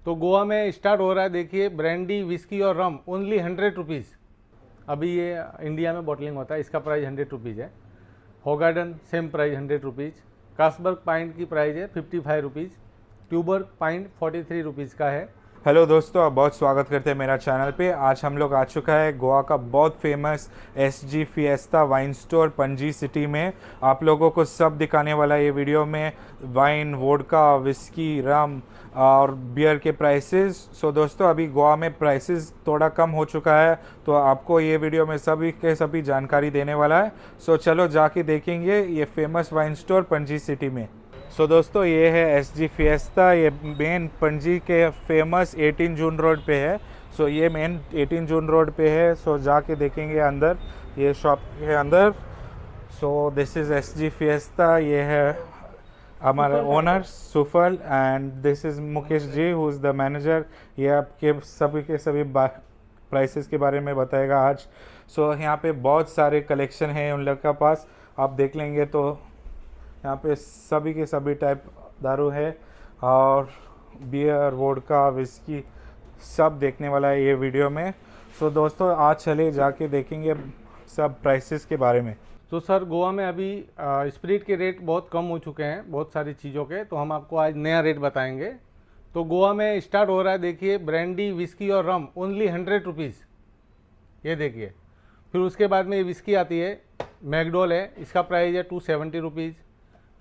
तो गोवा में स्टार्ट हो रहा है, देखिए, ब्रांडी, विस्की और रम ओनली 100 रुपीज़। अभी ये इंडिया में बॉटलिंग होता है, इसका प्राइस 100 रुपीज़ है। होगार्डन सेम प्राइस 100 रुपीज़। कास्बर्ग पाइंट की प्राइस है 55 रुपीज़। ट्यूबर्ग पाइंट 43 रुपीज़ का है। हेलो दोस्तों, आप बहुत स्वागत करते हैं मेरा चैनल पे। आज हम लोग आ चुका है गोवा का बहुत famous SG fiesta wine store Panaji city में। आप लोगों को सब दिखाने वाला ये वीडियो में वाइन, वोडका, विस्की, रम और बियर के प्राइसेस। सो दोस्तों, अभी गोवा में प्राइसेस थोड़ा कम हो चुका है, तो आपको ये वीडियो में सभी के सभी जानकारी देने वाला है। सो चलो जाके देखेंगे ये famous wine store Panaji city में। सो दोस्तों, ये है SG फिएस्ता। ये मेन पणजी के फेमस 18 जून रोड पे है। सो ये मेन 18 जून रोड पे है। सो जाके देखेंगे अंदर, ये शॉप के अंदर। So this is SG fiesta. ये है हमारा owner Sufal and this is Mukesh ji, who is the manager. ये आपके सभी के सभी प्राइसेस के बारे में बताएगा आज। सो यहाँ पे बहुत सारे कलेक्शन हैं उन लोग के पास, आप देख लेंगे तो यहाँ पे सभी के सभी टाइप दारू है और बियर, वोडका, विस्की सब देखने वाला है ये वीडियो में। सो दोस्तों, आज चले जाके देखेंगे सब प्राइसेस के बारे में। तो सर, गोवा में अभी स्पिरिट के रेट बहुत कम हो चुके हैं बहुत सारी चीज़ों के, तो हम आपको आज नया रेट बताएंगे। तो गोवा में स्टार्ट हो रहा है, देखिए, ब्रांडी, विस्की और रम ओनली 100 रुपीज़। ये देखिए। फिर उसके बाद में ये विस्की आती है, मैकडोल है, इसका प्राइस है 270 रुपीज़।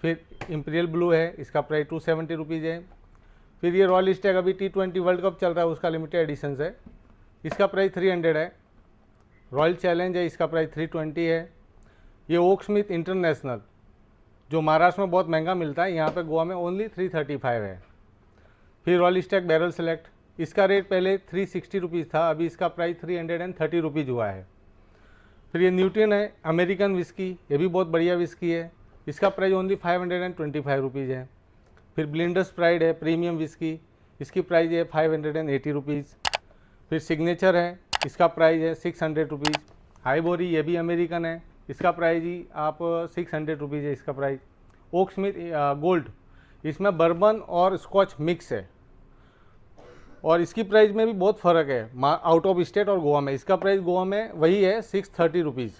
फिर इंपीरियल ब्लू है, इसका प्राइस 270 रुपीज़ है। फिर ये रॉयल स्टैग, अभी T20 वर्ल्ड कप चल रहा है, उसका लिमिटेड एडिशन है, इसका प्राइस 300 है। रॉयल चैलेंज है, इसका प्राइस 320 है। ये ओक स्मिथ इंटरनेशनल, जो महाराष्ट्र में बहुत महंगा मिलता है, यहाँ पे गोवा में ओनली 335 है। फिर रॉयल स्टैग बैरल सेलेक्ट, इसका रेट पहले 360 रुपीज़ था, अभी इसका प्राइस 330 रुपीज़ हुआ है। फिर ये न्यूटन है, अमेरिकन विस्की, ये भी बहुत बढ़िया विस्की है, इसका प्राइस ओनली 525 रुपीज़ है। फिर ब्लिंडर्स प्राइड है, प्रीमियम विस्की, इसकी प्राइस है 580 रुपीज़। फिर सिग्नेचर है, इसका प्राइस है 600 रुपीज़। हाईबोरी, ये भी अमेरिकन है, इसका प्राइस ही आप 600 रुपीज़ है इसका प्राइस। ओक स्मिथ गोल्ड, इसमें बर्बन और स्कॉच मिक्स है, और इसकी प्राइस में भी बहुत फ़र्क है आउट ऑफ स्टेट और गोवा में। इसका प्राइस गोवा में वही है 630 रुपीज़।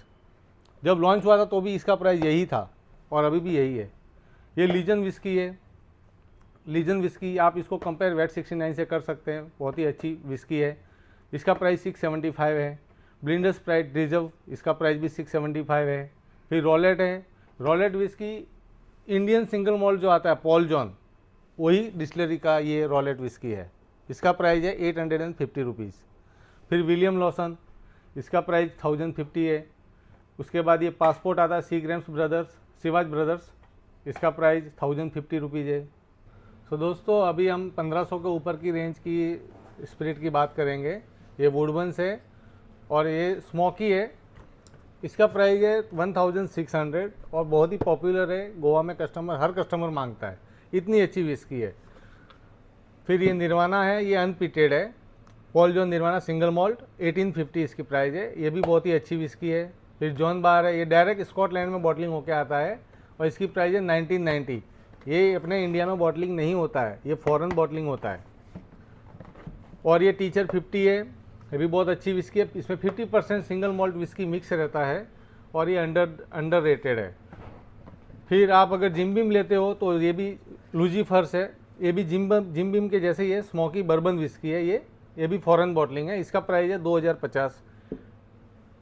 जब लॉन्च हुआ था तो भी इसका प्राइस यही था और अभी भी यही है। ये लीजन विस्की है, लीजन विस्की आप इसको कंपेयर वेट 69 से कर सकते हैं, बहुत ही अच्छी विस्की है, इसका प्राइस 675 है। ब्लिंडर्स प्राइड रिजर्व, इसका प्राइस भी 675 है। फिर रॉलेट है, Rowlatt whisky Indian single malt जो आता है पॉल जॉन, वही डिस्टिलरी का ये रॉलेट विस्की है, इसका प्राइस है 850 रुपीज़। फिर विलियम लॉसन, इसका प्राइस 1050 है। उसके बाद ये पासपोर्ट आता है सीग्राम्स ब्रदर्स, शिवाज ब्रदर्स, इसका प्राइस 1050 रुपीज़ है। सो दोस्तों, अभी हम 1500 के ऊपर की रेंज की स्पिरिट की बात करेंगे। ये वुडबन्स है और ये स्मोकी है, इसका प्राइस है 1600 और बहुत ही पॉपुलर है गोवा में, हर कस्टमर मांगता है, इतनी अच्छी विस्की है। फिर ये निर्वाणा है, ये अनपीटेड है, Paul John nirvana single malt, 1850 इसकी प्राइस है, ये भी बहुत ही अच्छी विस्की है। फिर जॉन बार है, ये डायरेक्ट स्कॉटलैंड में बॉटलिंग होकर आता है और इसकी प्राइस है 1990। ये अपने इंडिया में बॉटलिंग नहीं होता है, ये फॉरेन बॉटलिंग होता है। और ये टीचर 50 है, ये भी बहुत अच्छी विस्की है, इसमें 50% सिंगल मॉल्ट विस्की मिक्स रहता है और ये अंडर रेटेड है। फिर आप अगर जिम बीम लेते हो तो ये भी लूजीफर्स है, ये भी जिम बीम के जैसे ये स्मोकी बर्बन विस्की है, ये भी फॉरेन बॉटलिंग है, इसका प्राइस है 2050।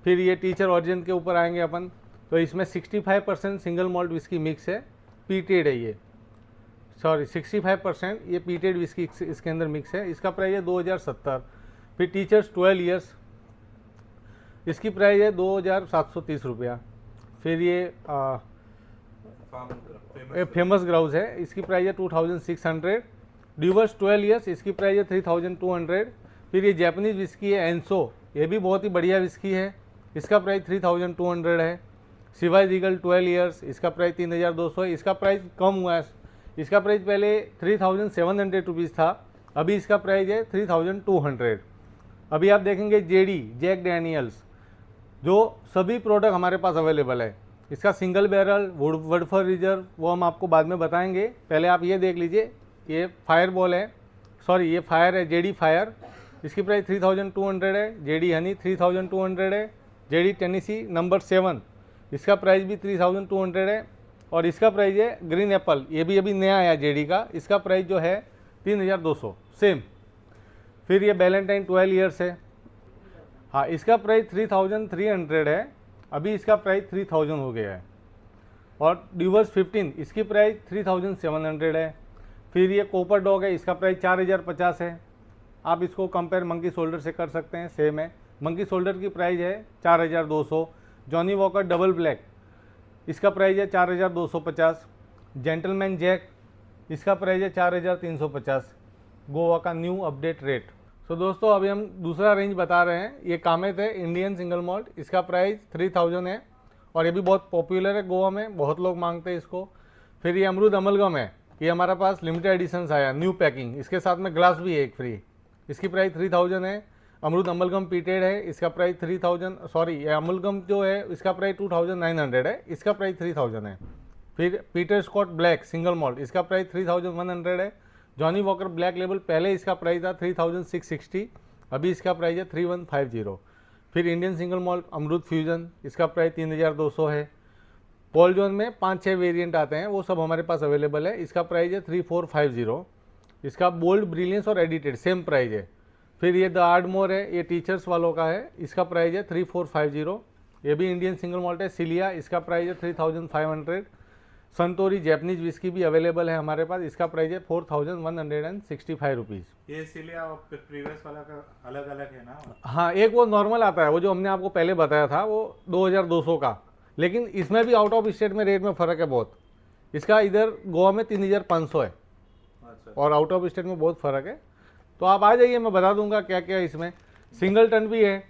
फिर ये टीचर ऑरिजिन के ऊपर आएंगे अपन, तो इसमें 65% सिंगल मॉल्ट विस्की मिक्स है, पीटेड है ये, सॉरी 65% ये पीटेड विस्की इसके अंदर मिक्स है, इसका प्राइस है 2070। फिर टीचर्स 12 ईयर्स, इसकी प्राइस है 2730 रुपया। फिर ये फेमस ग्राउज है, इसकी प्राइस है 2600। ड्यूवर्स 12 ईयर्स, इसकी प्राइस है 3200। फिर ये जैपनीज़ विस्की है एंसो, ये भी बहुत ही बढ़िया विस्की है, इसका प्राइस 3200 है। शिवाज रीगल 12 ईयर्स, इसका प्राइस 3200 है, इसका प्राइस कम हुआ है, इसका प्राइस पहले 3700 रुपीज़ था, अभी इसका प्राइस है 3200। अभी आप देखेंगे जेडी, जैक डैनियल्स, जो सभी प्रोडक्ट हमारे पास अवेलेबल है, इसका सिंगल बैरल, वुडफर्ड रिजर्व, वो हम आपको बाद में बताएंगे। पहले आप ये देख लीजिए, ये फायरबॉल है, सॉरी ये फायर है, जेडी फायर, इसकी प्राइस 3200 है। जेडी हनी 3200 है। जेडी टेनेसी नंबर 7, इसका प्राइस भी 3200 है। और इसका प्राइस है ग्रीन एप्पल, ये भी अभी नया आया जेडी का, इसका प्राइस जो है 3200 सेम। फिर ये बैलेंटाइन 12 ईयर्स है, हाँ इसका प्राइस 3300 है, अभी इसका प्राइस 3000 हो गया है। और डिवर्स 15, इसकी प्राइस 3700 है। फिर ये कॉपर डॉग है, इसका प्राइस 4050 है। आप इसको कंपेयर मंकी शोल्डर से कर सकते हैं, सेम है। मंकी शोल्डर की प्राइस है 4200। जॉनी वॉकर डबल ब्लैक, इसका प्राइस है 4250। जेंटलमैन जैक, इसका प्राइस है 4350। गोवा का न्यू अपडेट रेट। सो दोस्तों अभी हम दूसरा रेंज बता रहे हैं। ये कामेत है इंडियन सिंगल मॉल्ट, इसका प्राइस 3000 है और ये भी बहुत पॉपुलर है गोवा में, बहुत लोग मांगते हैं इसको। फिर ये अमरूद अमलगम है, ये हमारा पास लिमिटेड एडिशंस आया, न्यू पैकिंग, इसके साथ में ग्लास भी है एक फ्री, इसकी प्राइस 3000 है। अमरूद अमलगम पीटेड है, इसका प्राइस 3000, सॉरी ये अमलगम जो है इसका प्राइस 2900 है, इसका प्राइस 3000 है। फिर Peter Scott black single malt, इसका प्राइस 3100 है। जॉनी वॉकर ब्लैक लेबल, पहले इसका प्राइस था 3660, अभी इसका प्राइस है 3150। फिर इंडियन सिंगल मॉल्ट अमरूद फ्यूजन, इसका प्राइस 3200 है। पॉल जॉन में 5-6 वेरिएंट आते हैं, वो सब हमारे पास अवेलेबल है, इसका प्राइस है 3450। इसका बोल्ड ब्रिलियंस और एडिटेड सेम प्राइस है। फिर ये द आर्डमोर है, ये टीचर्स वालों का है, इसका प्राइस है 3450, ये भी इंडियन सिंगल मॉल्ट है। सिलिया, इसका प्राइस है 3500। संतोरी जैपनीज विस्की भी अवेलेबल है हमारे पास, इसका प्राइस है 4165 रुपीज़। ये इसीलिए प्रीवियस वाला का अलग अलग है ना? हाँ, एक वो नॉर्मल आता है, वो जो हमने आपको पहले बताया था वो 2200 का, लेकिन इसमें भी आउट ऑफ स्टेट में रेट में फ़र्क है बहुत। इसका इधर गोवा में 3500 है और आउट ऑफ स्टेट में बहुत फ़र्क है। तो आप आ जाइए, मैं बता दूंगा क्या क्या है इसमें। सिंगल टन भी है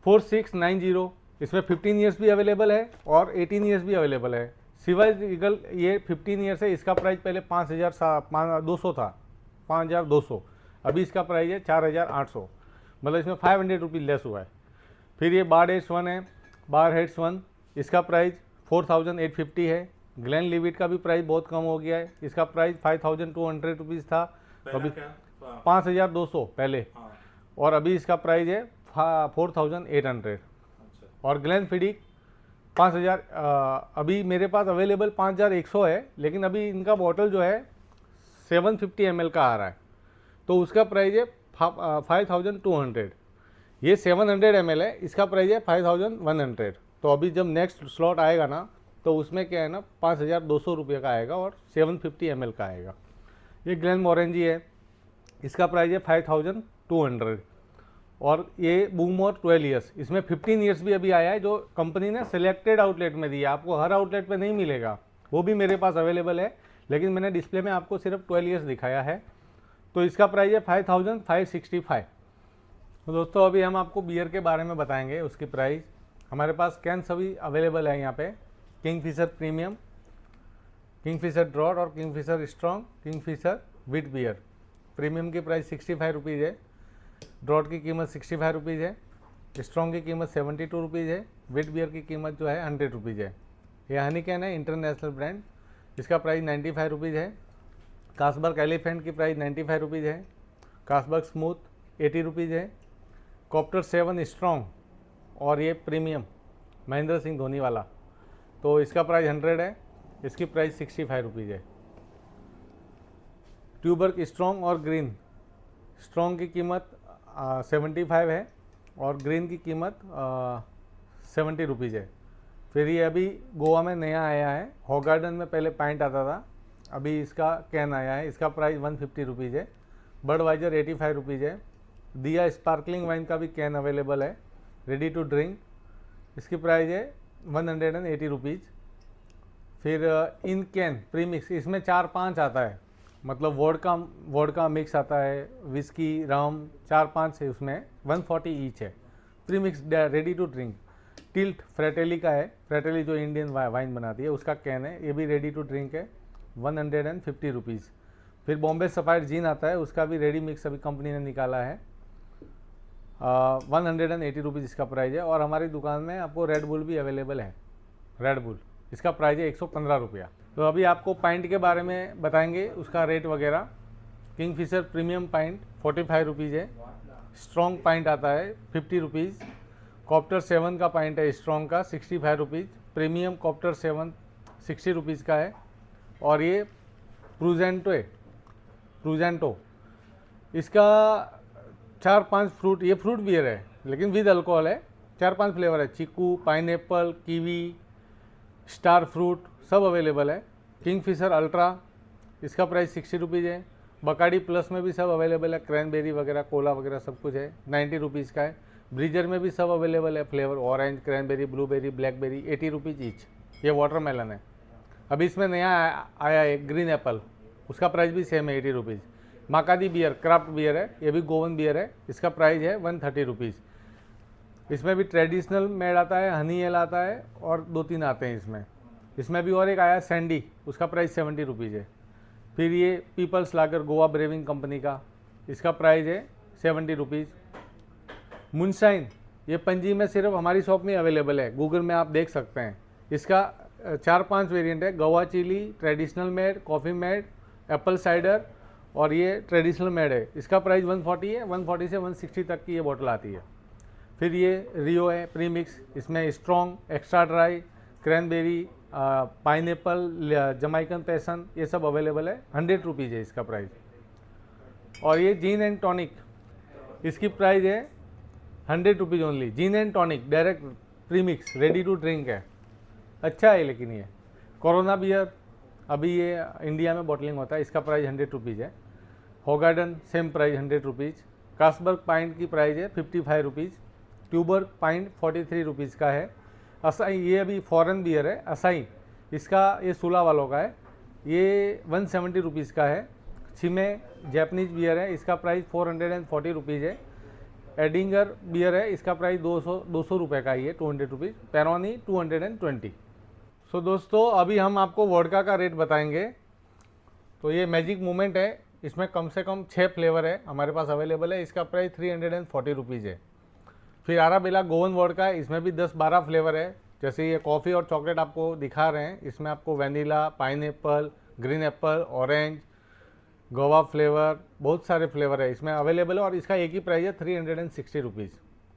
4690, इसमें 15 ईयर्स भी अवेलेबल है और 18 ईयर्स भी अवेलेबल है। सिवाय ईगल ये 15 ईयर्स है, इसका प्राइस पहले 5200 था, 5200, अभी इसका प्राइस है 4800, मतलब इसमें 500 रुपीज़ लेस हुआ है। फिर ये बार हेड्स 1 है, बार हेड्स 1, इसका प्राइस 4850 है। ग्लेन लिविट का भी प्राइस बहुत कम हो गया है, इसका प्राइस 5200 रुपीज़ था, अभी 5200 पहले, और अभी इसका प्राइस है 4800। और ग्लेन फिडिक 5000, अभी मेरे पास अवेलेबल 5100 है, लेकिन अभी इनका बॉटल जो है 750 ml का आ रहा है, तो उसका प्राइस है 5200। ये 700 ml है, इसका प्राइस है 5100। तो अभी जब नेक्स्ट स्लॉट आएगा ना, तो उसमें क्या है ना 5200 रुपये का आएगा और 750 ml का आएगा। ये ग्लेन मोरेंजी है, इसका प्राइस है 5200। और ये बूमोर 12 ईयर्स, इसमें 15 ईयर्स भी अभी आया है, जो कंपनी ने सिलेक्टेड आउटलेट में दिया, आपको हर आउटलेट पे नहीं मिलेगा, वो भी मेरे पास अवेलेबल है, लेकिन मैंने डिस्प्ले में आपको सिर्फ 12 ईयर्स दिखाया है। तो इसका प्राइस है 5565। तो दोस्तों अभी हम आपको बियर के बारे में बताएंगे, उसकी प्राइस। हमारे पास कैन सभी अवेलेबल है यहाँ पे, किंगफिशर प्रीमियम, किंगफिशर ड्रॉट और किंगफिशर स्ट्रॉन्ग, किंगफिशर विट बियर। प्रीमियम की प्राइस 65 रुपीज़ है, ड्रॉट की कीमत 65 रुपीज़ है, स्ट्रॉन्ग की कीमत 72 रुपीज़ है, विट बियर की कीमत जो है 100 रुपीज़ है। यह हनीकैन है इंटरनेशनल ब्रांड, इसका प्राइस 95 रुपीज़ है। कास्बर्ग एलिफेंट की प्राइस 95 रुपीज़ है। कास्बर्ग स्मूथ 80 रुपीज़ है। कॉप्टर 7 स्ट्रॉन्ग और ये प्रीमियम महेंद्र सिंह धोनी वाला, तो इसका प्राइस 100 है, इसकी प्राइस 65 रुपीज़ है। ट्यूबर्ग स्ट्रॉन्ग और ग्रीन, स्ट्रॉन्ग की कीमत 75 है और ग्रीन की कीमत 70 रुपीज़ है। फिर ये अभी गोवा में नया आया है, हॉगार्डन में पहले पैंट आता था, अभी इसका कैन आया है, इसका प्राइस 150 रुपीज़ है। बर्डवाइजर 85 रुपीज़ है। दिया स्पार्कलिंग वाइन का भी कैन अवेलेबल है, रेडी टू ड्रिंक, इसकी प्राइस है 180 रुपीज़। फिर इन कैन प्रीमिक्स, इसमें 4-5 आता है, मतलब वोडका मिक्स आता है, विस्की रम 4-5 है उसमें, 140 ईच है। Premix ready to drink. Tilt Fratelli का है, फ्रेटेली जो इंडियन वाइन बनाती है उसका कैन है, ये भी रेडी टू ड्रिंक है, 150 रुपीज़। फिर बॉम्बे सफायर जीन आता है, उसका भी रेडी मिक्स अभी कंपनी ने निकाला है, 180 रुपीज़ इसका प्राइस है। और हमारी दुकान में आपको रेड बुल भी अवेलेबल है, रेड बुल, इसका प्राइस है 115 रुपया। तो अभी आपको पाइंट के बारे में बताएंगे, उसका रेट वगैरह। किंगफिशर प्रीमियम पाइंट 45 रुपीज़ है। स्ट्रॉन्ग पाइंट आता है 50 रुपीज़। कॉप्टर 7 का पाइंट है स्ट्रॉन्ग का 65 रुपीज़। प्रीमियम कॉप्टर 7 60 रुपीज़ का है। और ये प्रूजेंटो इसका 4-5 फ्रूट, ये फ्रूट बियर है लेकिन विद अल्कोहल है। 4-5 फ्लेवर है, चीकू, पाइनएप्पल, कीवी, स्टार फ्रूट सब अवेलेबल है। किंगफिशर अल्ट्रा इसका प्राइस 60 रुपीज़ है। बकाडी प्लस में भी सब अवेलेबल है, क्रैनबेरी वगैरह, कोला वगैरह सब कुछ है, 90 रुपीज़ का है। ब्रीजर में भी सब अवेलेबल है flavour, orange, cranberry, blueberry, blackberry, 80 rupees each. ये वाटरमेलन है। अभी इसमें नया आया है ग्रीन एप्पल, उसका प्राइस भी सेम है 80 रुपीज़। माकादी बियर क्राफ्ट बियर है, ये भी गोवन बियर है, इसका प्राइस है 130 रुपीज़। इसमें भी ट्रेडिशनल मेड आता है, हनी एल आता है और 2-3 आते हैं इसमें। इसमें भी और एक आया सैंडी, उसका प्राइस 70 रुपीज़ है। फिर ये पीपल्स लागर गोवा ब्रेविंग कंपनी का, इसका प्राइस है 70 रुपीज़। मुनशाइन ये पणजी में सिर्फ हमारी शॉप में अवेलेबल है, गूगल में आप देख सकते हैं। इसका 4-5 वेरिएंट है, Goa chilli, traditional mead, coffee mead, apple cider और ये ट्रेडिशनल मेड है। इसका प्राइस 140 है, 140 से 160 तक की ये बोतल आती है। फिर ये रियो है प्रीमिक्स, इसमें strong, extra dry, cranberry, pineapple, जमाइकन passion, ये सब अवेलेबल है। 100 रुपीज़ है इसका प्राइस। और ये जीन एंड टॉनिक, इसकी प्राइस है 100 rupees only. Gin and tonic direct premix ready to drink है, अच्छा है। लेकिन ये कोरोना बियर अभी ये इंडिया में बॉटलिंग होता है, इसका प्राइस 100 रुपीज़ है। होगार्डन सेम प्राइस 100 रुपीज़। कास्बर्ग पाइंट की प्राइस है 55 रुपीज़। ट्यूबर्ग पाइंट 43 रुपीज़ का है। असाई ये अभी फॉरेन बियर है, असाई इसका ये सूला वालों का है, ये 170 रुपीज़ का है। छिमे जैपनीज बियर है, इसका प्राइस 440 रुपीज़ है। एडिंगर बियर है, इसका प्राइस 200 रुपये का ही है, 200 रुपीज़। पेरोनी 220। सो दोस्तों अभी हम आपको वोडका का रेट बताएंगे। तो ये मैजिक मोमेंट है, इसमें कम से कम 6 फ्लेवर है हमारे पास अवेलेबल है, इसका प्राइस 340 रुपीज़ है। फिर आराबेला गोवन वोडका है, इसमें भी 10-12 फ्लेवर है। जैसे ये कॉफ़ी और चॉकलेट आपको दिखा रहे हैं, इसमें आपको vanilla, pineapple, green Apple, orange, Goa flavour, बहुत सारे फ्लेवर है इसमें अवेलेबल है। और इसका एक ही प्राइस है 360 रुपीज़।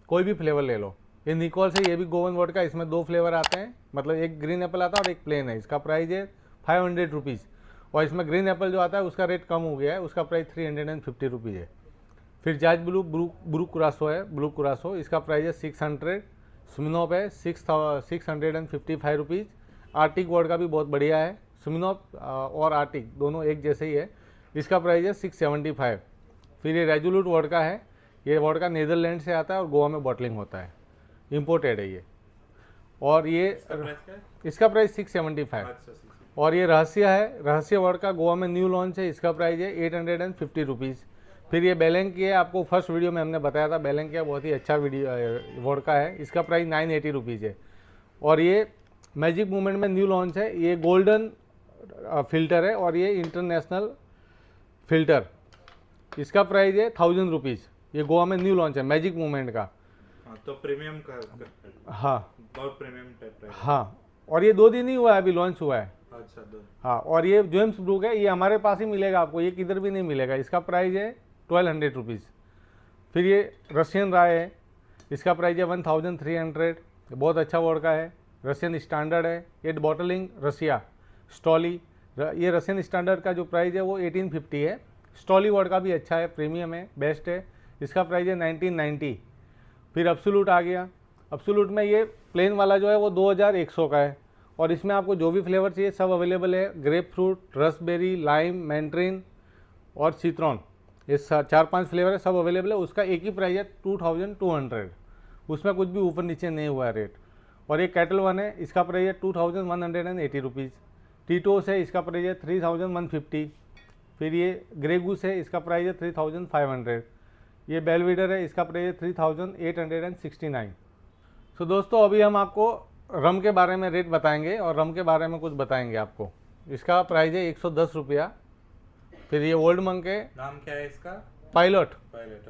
कोई भी फ्लेवर ले लो। ये निकोल से ये भी गोवन वोडका, इसमें 2 फ्लेवर आते हैं, मतलब एक ग्रीन एप्पल आता है और एक प्लेन है। इसका प्राइस है 500 रुपीज़। और इसमें ग्रीन एप्पल जो आता है उसका रेट कम हो गया है, उसका प्राइस 350 रुपीज़ है। फिर जाज ब्रू कुरासो है, ब्लू कुरासो, इसका प्राइस है 600। स्मिनॉफ है 655 रुपीज़। आर्टिक वोडका भी बहुत बढ़िया है, स्मिनॉफ और आर्टिक दोनों एक जैसे ही है, इसका प्राइस है 675। फिर ये रेजोल्यूट वोडका है, ये वोडका नीदरलैंड से आता है और गोवा में बॉटलिंग होता है, इम्पोर्टेड है ये। और ये इसका प्राइस 675। और ये रहस्य है, रहस्य वोडका गोवा में न्यू लॉन्च है, इसका प्राइस है 850 रुपीज़। फिर ये बेलेंकी है, आपको फर्स्ट वीडियो में हमने बताया था, बेलेंकी बहुत ही अच्छा वीडियो वोडका है, इसका प्राइस 980 रुपीज़ है। और ये मैजिक मूवमेंट में न्यू लॉन्च है, ये गोल्डन फिल्टर है और ये इंटरनेशनल फिल्टर, इसका प्राइस है 1000 रुपीज़। ये गोवा में न्यू लॉन्च है मैजिक मूवमेंट का। तो प्रीमियम का, हाँ बहुत प्रीमियम टाइप है। हाँ, और ये 2 दिन ही हुआ है, अभी लॉन्च हुआ है। अच्छा, 2। हाँ, और ये जेम्स ब्रूक है, ये हमारे पास ही मिलेगा आपको, ये किधर भी नहीं मिलेगा। इसका प्राइस है 1200 रुपीज़। फिर ये रशियन राय है, इसका प्राइस है 1300। बहुत अच्छा वोडका है, रशियन स्टैंडर्ड है, ये बॉटलिंग रशिया स्टॉली। ये रशियन स्टैंडर्ड का जो प्राइस है वो 1850 है। स्टॉली वोडका भी अच्छा है, प्रीमियम है, बेस्ट है, इसका प्राइस है 1990। फिर अब्सोल्यूट आ गया, अब्सोल्यूट में ये प्लेन वाला जो है वो 2100 का है। और इसमें आपको जो भी फ्लेवर चाहिए सब अवेलेबल है, grep fruit, raspberry, lime, mandarin और सिट्रॉन, ये 4-5 फ्लेवर है, सब अवेलेबल है। उसका एक ही प्राइस है 2200, उसमें कुछ भी ऊपर नीचे नहीं हुआ है रेट। और ये कैटल वन है, इसका प्राइस है 2180 रुपीज़। टीटोस है, इसका प्राइस है 3150। फिर ये ग्रेगूस है, इसका प्राइस है 3500। ये बेलविडर है, इसका प्राइस है 3869। तो दोस्तों अभी हम आपको रम के बारे में रेट बताएंगे और रम के बारे में कुछ बताएंगे आपको। इसका प्राइस है 110 रुपया। फिर ये ओल्ड मंक है, नाम क्या है इसका? Pilot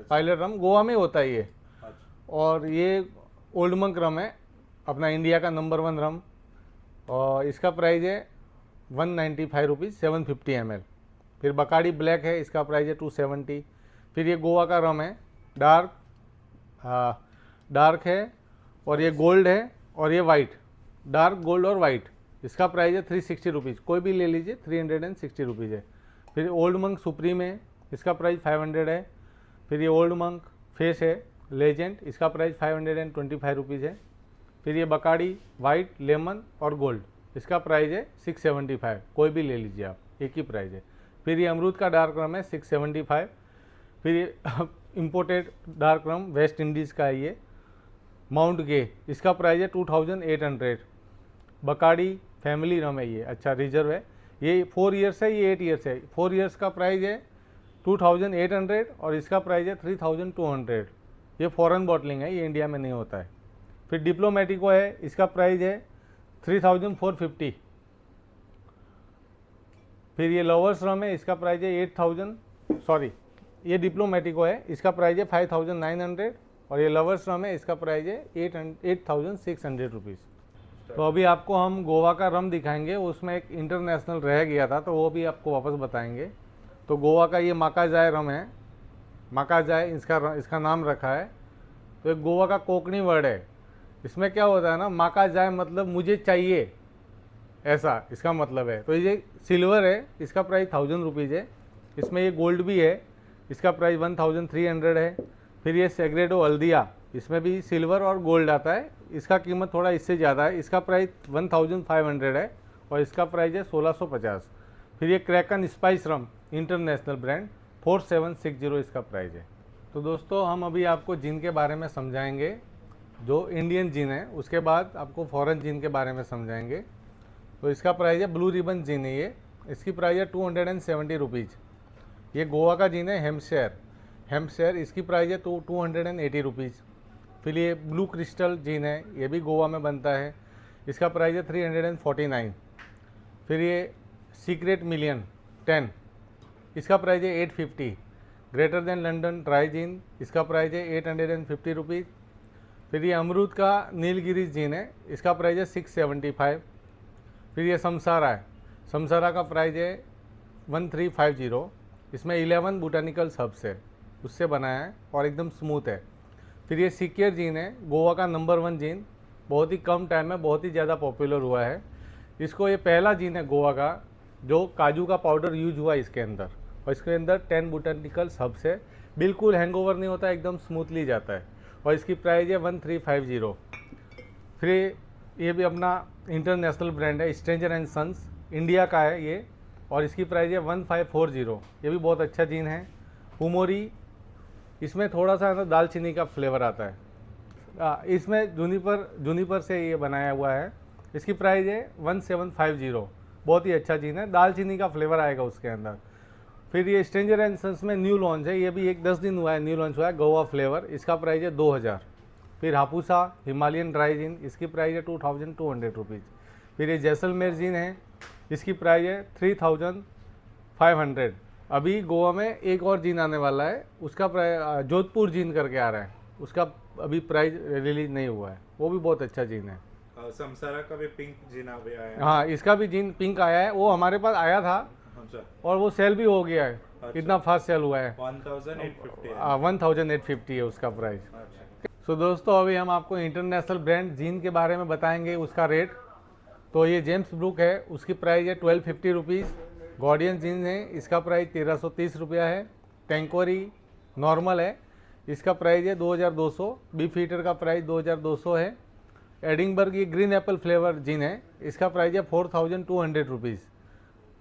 pilot. रम, गोवा में होता है ये। अच्छा। और ये ओल्ड मंक रम है, अपना इंडिया का नंबर 1 रम, और इसका प्राइस है 195 रुपीज़, 750 ml। फिर बकाड़ी ब्लैक है, इसका प्राइस है 270। फिर ये गोवा का रम है, डार्क डार्क है, और ये गोल्ड है, और ये वाइट, डार्क गोल्ड और वाइट, इसका प्राइस है 360 रुपीज़। कोई भी ले लीजिए, 360 रुपीज़ है। फिर ओल्ड मंक सुप्रीम है, इसका प्राइस 500 है। फिर ये ओल्ड मंक फेस है लेजेंड, इसका प्राइस 525 रुपीज़ है। फिर ये बकाड़ी वाइट, लेमन और गोल्ड, इसका प्राइस है 675। कोई भी ले लीजिए आप, एक ही प्राइस है। फिर ये अमरूद का डार्क रम है 675। फिर ये इम्पोर्टेड डार्क रम वेस्ट इंडीज़ का है, ये माउंट गे, इसका प्राइस है 2800। बकाड़ी फैमिली रम है ये, अच्छा रिजर्व है, ये 4 ईयर्स है, ये 8 ईयर्स है। 4 ईयर्स का प्राइस है 2800 और इसका प्राइस है 3200। ये फॉरेन बॉटलिंग है, ये इंडिया में नहीं होता है। फिर डिप्लोमेटिको है, इसका प्राइस है 3450। फिर ये लवर्स रम है, इसका प्राइस है 8000, सॉरी ये डिप्लोमेटिको है, इसका प्राइस है 5900। और ये लवर्स रम है, इसका प्राइस है 8600 रुपीज़। तो अभी आपको हम गोवा का रम दिखाएंगे, उसमें एक इंटरनेशनल रह गया था तो वो भी आपको वापस बताएंगे। तो गोवा का ये माकाजाय रम है, माकाजाय इसका नाम रखा है। तो एक गोवा का कोंकणी वर्ड है, इसमें क्या होता है ना, माकाजाय मतलब मुझे चाहिए, ऐसा इसका मतलब है। तो ये सिल्वर है, इसका प्राइस 1000 रुपीज़ है। इसमें ये गोल्ड भी है, इसका प्राइस 1300 है। फिर ये सेग्रेडो हल्दिया, इसमें भी सिल्वर और गोल्ड आता है, इसका कीमत थोड़ा इससे ज़्यादा है, इसका प्राइस 1500 है और इसका प्राइस है 1650। फिर ये क्रैकन स्पाइस रम इंटरनेशनल ब्रांड 4760, इसका प्राइस है। तो दोस्तों हम अभी आपको जिन के बारे में समझाएंगे, जो इंडियन जिन है, उसके बाद आपको फॉरेन जिन के बारे में समझाएंगे। तो इसका प्राइस है ब्लू रिबन जिन है ये, इसकी प्राइस है 270 रुपीज़। ये गोवा का जिन है हेम्पशायर, इसकी प्राइस है 280 रुपीज़। फिर ये ब्लू क्रिस्टल जिन है, ये भी गोवा में बनता है, इसका प्राइस है 349। फिर ये सीक्रेट मिलियन 10, इसका प्राइस है 850। ग्रेटर देन लंडन ड्राई जिन, इसका प्राइस है 850 रुपीज़। फिर ये अमरूद का नीलगिरी जिन है, इसका प्राइस है 675। फिर ये समसारा है, समसारा का प्राइस है 1350। इसमें 11 बोटानिकल हर्ब्स है, उससे बनाया है और एकदम स्मूथ है। फिर ये सिक्योर जिन है, गोवा का नंबर 1 जिन, बहुत ही कम टाइम में बहुत ही ज़्यादा पॉपुलर हुआ है। इसको ये पहला जिन है गोवा का जो काजू का पाउडर यूज हुआ इसके अंदर, और इसके अंदर 10 बोटानिकल हर्ब्स है, बिल्कुल हैंगओवर नहीं होता, एकदम स्मूथली जाता है। और इसकी प्राइस है 1350। फिर ये भी अपना इंटरनेशनल ब्रांड है, स्ट्रेंजर एंड सन्स, इंडिया का है ये, और इसकी प्राइस है 1540। ये भी बहुत अच्छा जिन है। हुमोरी, इसमें थोड़ा सा ना दालचीनी का फ्लेवर आता है, इसमें जूनिपर से ये बनाया हुआ है। इसकी प्राइस है 1750। बहुत ही अच्छा जिन है, दालचीनी का फ्लेवर आएगा उसके अंदर। फिर ये स्ट्रेंजर एंड सन्स में न्यू लॉन्च है, ये भी 10 दिन हुआ है न्यू लॉन्च हुआ है, गोवा फ्लेवर, इसका प्राइस है 2000। फिर हापुसा हिमालयन ड्राई जिन, इसकी प्राइस है 2200 रुपीज़। फिर ये जैसलमेर जिन है, इसकी प्राइस है 3500। अभी गोवा में एक और जिन आने वाला है, उसका प्राइस जोधपुर जिन करके आ रहा है, उसका अभी प्राइस रिलीज नहीं हुआ है, वो भी बहुत अच्छा जिन है। समसारा का भी पिंक जिन अभी आया है। हाँ, इसका भी जिन पिंक आया है, वो हमारे पास आया था और वो सेल भी हो गया है। अच्छा। इतना फास्ट सेल हुआ है। 1850 है उसका प्राइस। सो दोस्तों अभी हम आपको इंटरनेशनल ब्रांड जीन के बारे में बताएंगे, उसका रेट। तो ये जेम्स ब्रुक है, उसकी प्राइस है 1250 रुपीज़। गार्डियन जीन है, इसका प्राइस 1330 रुपया है। टेंकोरी नॉर्मल है, इसका प्राइस है 2200। बीफ हीटर का प्राइस 2200 है। एडिंगबर्ग ये ग्रीन एप्पल फ्लेवर जिन है, इसका प्राइस है 4200 रुपीज़।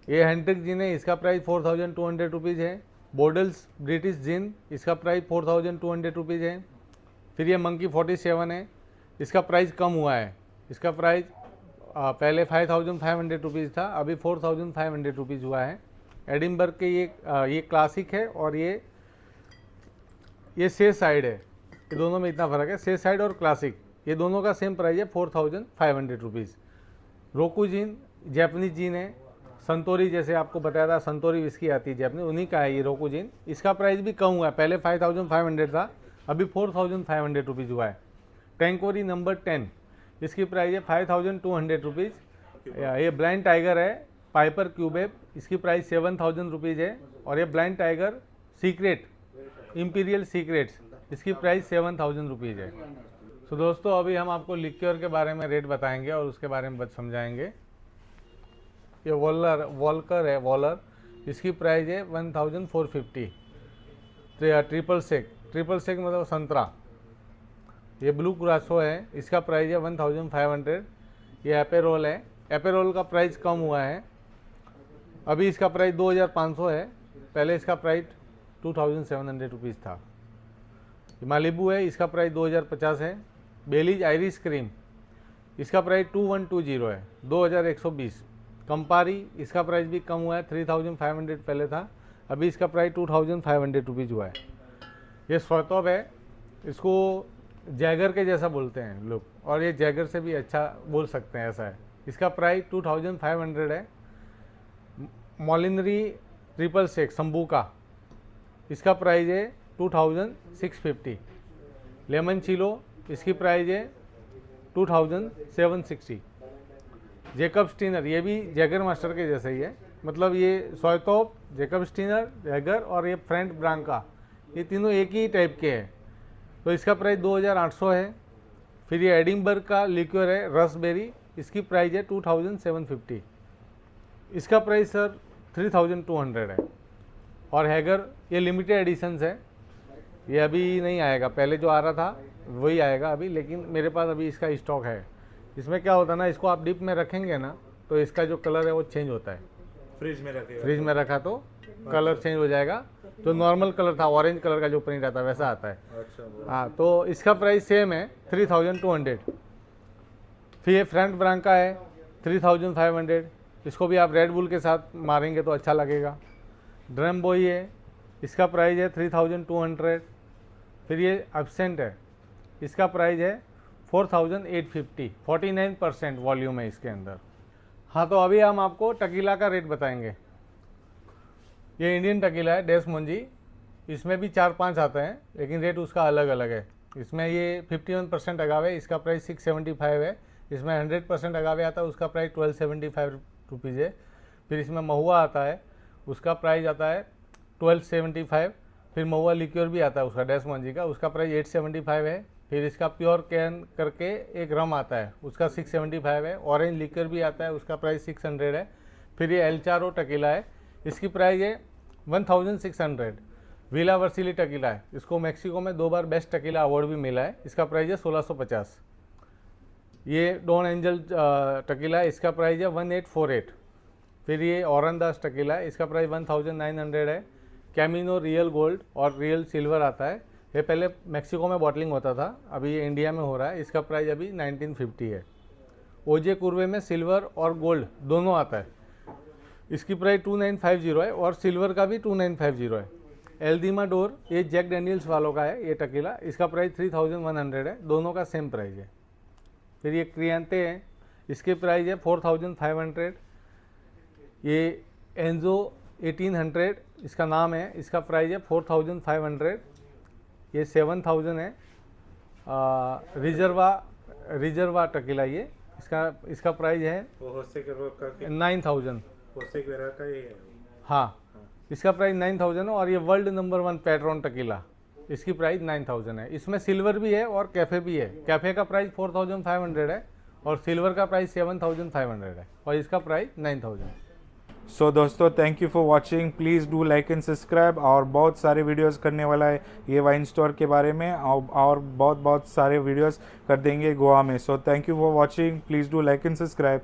ये हैंट्रिक जिन है, इसका प्राइस 4200 रुपीज़ है। बोडल्स ब्रिटिश जिन, इसका प्राइस 4200 रुपीज़ है। फिर ये मंकी 47 है, इसका प्राइस कम हुआ है, इसका प्राइस पहले 5500 रुपीज़ था, अभी 4500 रुपीज़ हुआ है। एडिनबर्ग के ये क्लासिक है और ये से साइड है, ये दोनों में इतना फ़र्क है, से साइड और क्लासिक ये दोनों का सेम प्राइस है 4500 रुपीज़। रोकू जीन जैपनीज जीन है, संतोरी जैसे आपको बताया था, संतोरी विस्की आती है जैपनीज, उन्हीं का है ये रोकू जीन। इसका प्राइस भी कम हुआ है, पहले 5500 था, अभी 4500 रुपीज़ हुआ है। टैंकोरी नंबर 10, इसकी प्राइस है 5200 रुपीज़। ये ब्लाइंड टाइगर है, पाइपर क्यूबेब, इसकी प्राइस 7000 रुपीज़ है। और ये blind tiger secret imperial secrets, इसकी प्राइस 7000 रुपीज़ है। तो दोस्तों अभी हम आपको लिक्योर के बारे में रेट बताएंगे और उसके बारे में समझाएंगे। ये वॉलकर है, वॉलर, इसकी प्राइस है 1450। ट्रिपल सेक मतलब संतरा। ये ब्लू ग्रासो है, इसका प्राइस है 1500। ये एपेरोल है, एपेरोल का प्राइस कम हुआ है, अभी इसका प्राइस 2500 है, पहले इसका प्राइस 2700 रुपीज़ था। मालिबू है, इसका प्राइस 2050 है। बेलीज आयरिश क्रीम, इसका प्राइस 2120 है, 2120। कंपारी, इसका प्राइस भी कम हुआ है, 3500 पहले था, अभी इसका प्राइस 2500 रुपीज़ हुआ है। ये स्वतोब है, इसको जैगर के जैसा बोलते हैं लोग, और ये जैगर से भी अच्छा बोल सकते हैं, ऐसा है। इसका प्राइस 2500 है। मॉलिनरी ट्रिपल सेक संबूका, इसका प्राइस है 2650। लेमन चिलो, इसकी प्राइस है 2760। जेकब स्टीनर, ये भी जैगर मास्टर के जैसे ही है, मतलब ये सोयतोप, जेकब स्टीनर, जैगर और ये फ्रेंट ब्रांका, ये तीनों एक ही टाइप के हैं। तो इसका प्राइस 2800 है। फिर ये एडिनबर्ग का लिक्योर है रसबेरी, इसकी प्राइस है 2750। इसका प्राइस सर 3200 है। और हैगर, ये लिमिटेड एडिशंस है, ये अभी नहीं आएगा, पहले जो आ रहा था वही आएगा अभी, लेकिन मेरे पास अभी इसका स्टॉक है। इसमें क्या होता है ना, इसको आप डिप में रखेंगे ना तो इसका जो कलर है वो चेंज होता है। फ्रिज में रखा तो कलर चेंज हो जाएगा। जो नॉर्मल कलर था, ऑरेंज कलर का जो प्रिंट आता है वैसा आता है। हाँ, तो इसका प्राइस सेम है 3200। फिर ये फ्रंट ब्रांका है 3500, इसको भी आप रेड बुल के साथ मारेंगे तो अच्छा लगेगा। ड्रम बॉय है, इसका प्राइस है 3200। फिर ये एब्सेंट है, इसका प्राइस है 4850। 49% वॉल्यूम है इसके अंदर। हाँ, तो अभी हम आपको टकीला का रेट बताएंगे। ये इंडियन टकीला है डेसमोंजी, इसमें भी 4-5 आते हैं, लेकिन रेट उसका अलग अलग है। इसमें ये 51% अगावे, इसका प्राइस 675 है। इसमें 100% अगावे आता है, उसका प्राइस 1275 रुपीज़ है। फिर इसमें महुआ आता है, उसका प्राइस आता है 1275। फिर महुआ लिक्योर भी आता है उसका डेसमोंजी का, उसका प्राइस 875 है। फिर इसका प्योर कैन करके एक रम आता है, उसका 675 है। ऑरेंज लिक्योर भी आता है, उसका प्राइस 600 है। फिर ये एल्चारो टकीला है, इसकी प्राइस है 1600। विला वर्सिली टकीला है, इसको मैक्सिको में 2 बार बेस्ट टकीला अवार्ड भी मिला है, इसका प्राइस है 1650। ये डॉन एंजल टकीला है, इसका प्राइस है 1848। फिर ये औरंदाज टकीला है, इसका प्राइस 1900 है। कैमिनो रियल गोल्ड और रियल सिल्वर आता है, ये पहले मैक्सिको में बॉटलिंग होता था, अभी ये इंडिया में हो रहा है, इसका प्राइस अभी 1950 है। ओजे कुर्वे में सिल्वर और गोल्ड दोनों आता है, इसकी प्राइस 2950 है, और सिल्वर का भी 2950 है। एल्दिमा डोर, ये जैक डैनियल्स वालों का है ये टकीला, इसका प्राइस 3100 है, दोनों का सेम प्राइस है। फिर ये क्रियांते हैं, इसके प्राइस है 4500। ये एंजो 1800 इसका नाम है, इसका प्राइस है 4500। ये 7000 है। रिजर्वा टकीला, ये इसका प्राइस है 9000। हाँ, इसका प्राइस 9000 है। और ये वर्ल्ड नंबर 1 पैट्रॉन टकीला, इसकी प्राइस 9000 है। इसमें सिल्वर भी है और कैफ़े भी है। कैफ़े का प्राइस 4500 है और सिल्वर का प्राइस 7500 है, और इसका प्राइस 9000। सो दोस्तों, thank you for watching. Please do like and subscribe. और बहुत सारे वीडियोस करने वाला है ये वाइन स्टोर के बारे में, और बहुत सारे वीडियोस कर देंगे गोवा में। So thank you for watching. Please do like and subscribe.